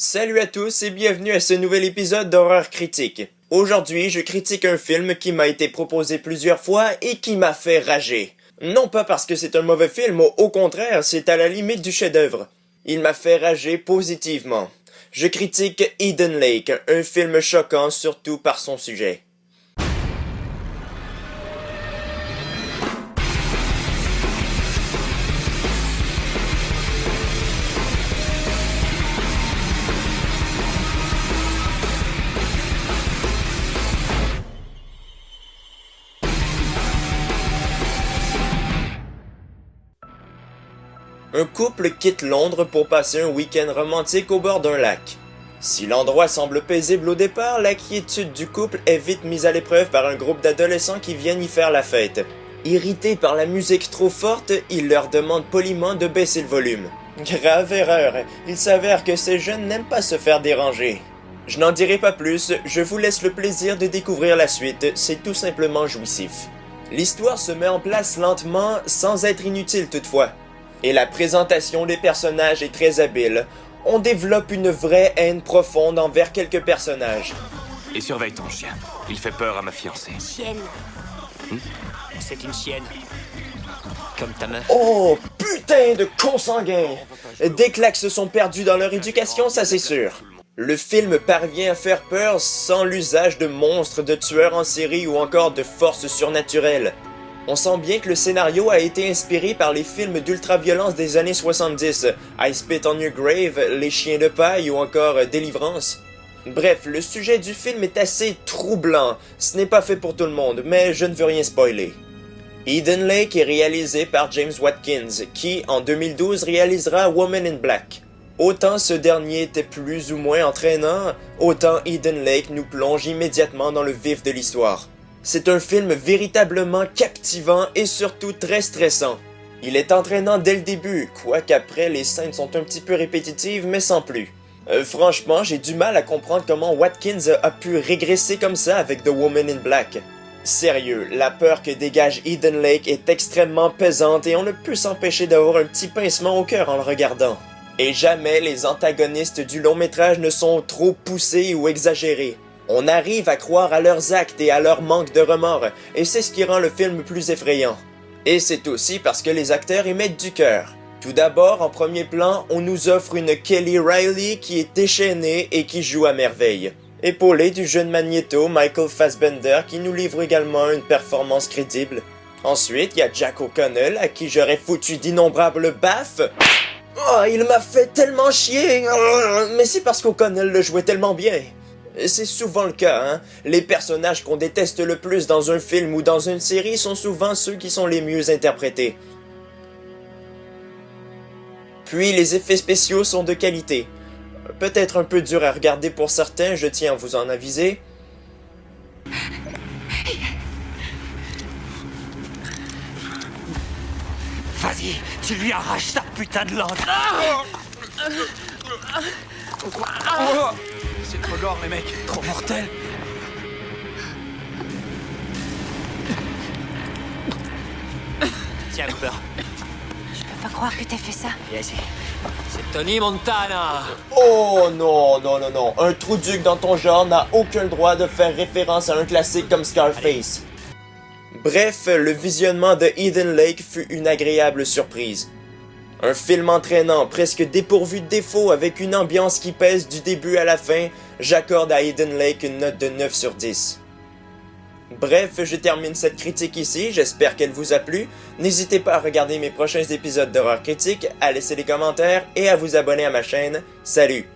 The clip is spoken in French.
Salut à tous et bienvenue à ce nouvel épisode d'Horreur Critique. Aujourd'hui, je critique un film qui m'a été proposé plusieurs fois et qui m'a fait rager. Non pas parce que c'est un mauvais film, au contraire, c'est à la limite du chef-d'œuvre. Il m'a fait rager positivement. Je critique Eden Lake, un film choquant surtout par son sujet. Un couple quitte Londres pour passer un week-end romantique au bord d'un lac. Si l'endroit semble paisible au départ, la quiétude du couple est vite mise à l'épreuve par un groupe d'adolescents qui viennent y faire la fête. Irrités par la musique trop forte, ils leur demandent poliment de baisser le volume. Grave erreur, il s'avère que ces jeunes n'aiment pas se faire déranger. Je n'en dirai pas plus, je vous laisse le plaisir de découvrir la suite, c'est tout simplement jouissif. L'histoire se met en place lentement, sans être inutile toutefois. Et la présentation des personnages est très habile. On développe une vraie haine profonde envers quelques personnages. Et surveille ton chien. Il fait peur à ma fiancée. Chienne. C'est une chienne. Comme ta meuf. Oh, putain de consanguins! Des claques se sont perdus dans leur éducation, ça c'est sûr. Le film parvient à faire peur sans l'usage de monstres, de tueurs en série ou encore de forces surnaturelles. On sent bien que le scénario a été inspiré par les films d'ultra-violence des années 70, I Spit on Your Grave, Les Chiens de Paille ou encore Délivrance. Bref, le sujet du film est assez troublant, ce n'est pas fait pour tout le monde, mais je ne veux rien spoiler. Eden Lake est réalisé par James Watkins, qui en 2012 réalisera Woman in Black. Autant ce dernier était plus ou moins entraînant, autant Eden Lake nous plonge immédiatement dans le vif de l'histoire. C'est un film véritablement captivant et surtout très stressant. Il est entraînant dès le début, quoiqu'après les scènes sont un petit peu répétitives, mais sans plus. Franchement, j'ai du mal à comprendre comment Watkins a pu régresser comme ça avec The Woman in Black. Sérieux, la peur que dégage Eden Lake est extrêmement pesante et on ne peut s'empêcher d'avoir un petit pincement au cœur en le regardant. Et jamais les antagonistes du long métrage ne sont trop poussés ou exagérés. On arrive à croire à leurs actes et à leur manque de remords, et c'est ce qui rend le film plus effrayant. Et c'est aussi parce que les acteurs y mettent du cœur. Tout d'abord, en premier plan, on nous offre une Kelly Reilly qui est déchaînée et qui joue à merveille. Épaulée du jeune Magneto, Michael Fassbender, qui nous livre également une performance crédible. Ensuite, il y a Jack O'Connell, à qui j'aurais foutu d'innombrables baffes. Oh, il m'a fait tellement chier, mais c'est parce qu'O'Connell le jouait tellement bien. C'est souvent le cas, hein. Les personnages qu'on déteste le plus dans un film ou dans une série sont souvent ceux qui sont les mieux interprétés. Puis les effets spéciaux sont de qualité. Peut-être un peu dur à regarder pour certains, je tiens à vous en aviser. Vas-y, tu lui arraches sa putain de langue. C'est trop gore, les mecs. Trop mortel. Tiens, Cooper. Je peux pas croire que t'aies fait ça. Yes. C'est Tony Montana. Oh non, non, non, non. Un trou-duc dans ton genre n'a aucun droit de faire référence à un classique comme Scarface. Bref, le visionnement de Eden Lake fut une agréable surprise. Un film entraînant, presque dépourvu de défauts, avec une ambiance qui pèse du début à la fin, j'accorde à Eden Lake une note de 9 sur 10. Bref, je termine cette critique ici, j'espère qu'elle vous a plu. N'hésitez pas à regarder mes prochains épisodes d'Horreur Critique, à laisser des commentaires et à vous abonner à ma chaîne. Salut!